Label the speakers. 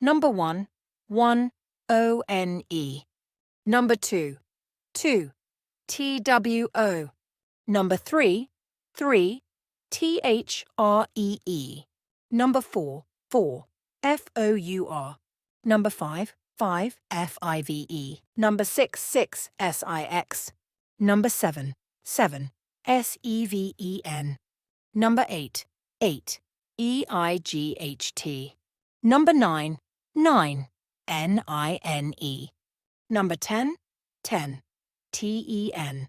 Speaker 1: Number 1, O-N-E. Number 2, T-W-O. Number 3, T-H-R-E-E. Number 4, F-O-U-R. Number 5, F-I-V-E. Number 6, S-I-X. Number 7, S-E-V-E-N. Number 8, E-I-G-H-T. Number 9, N-I-N-E. Number 10, T-E-N.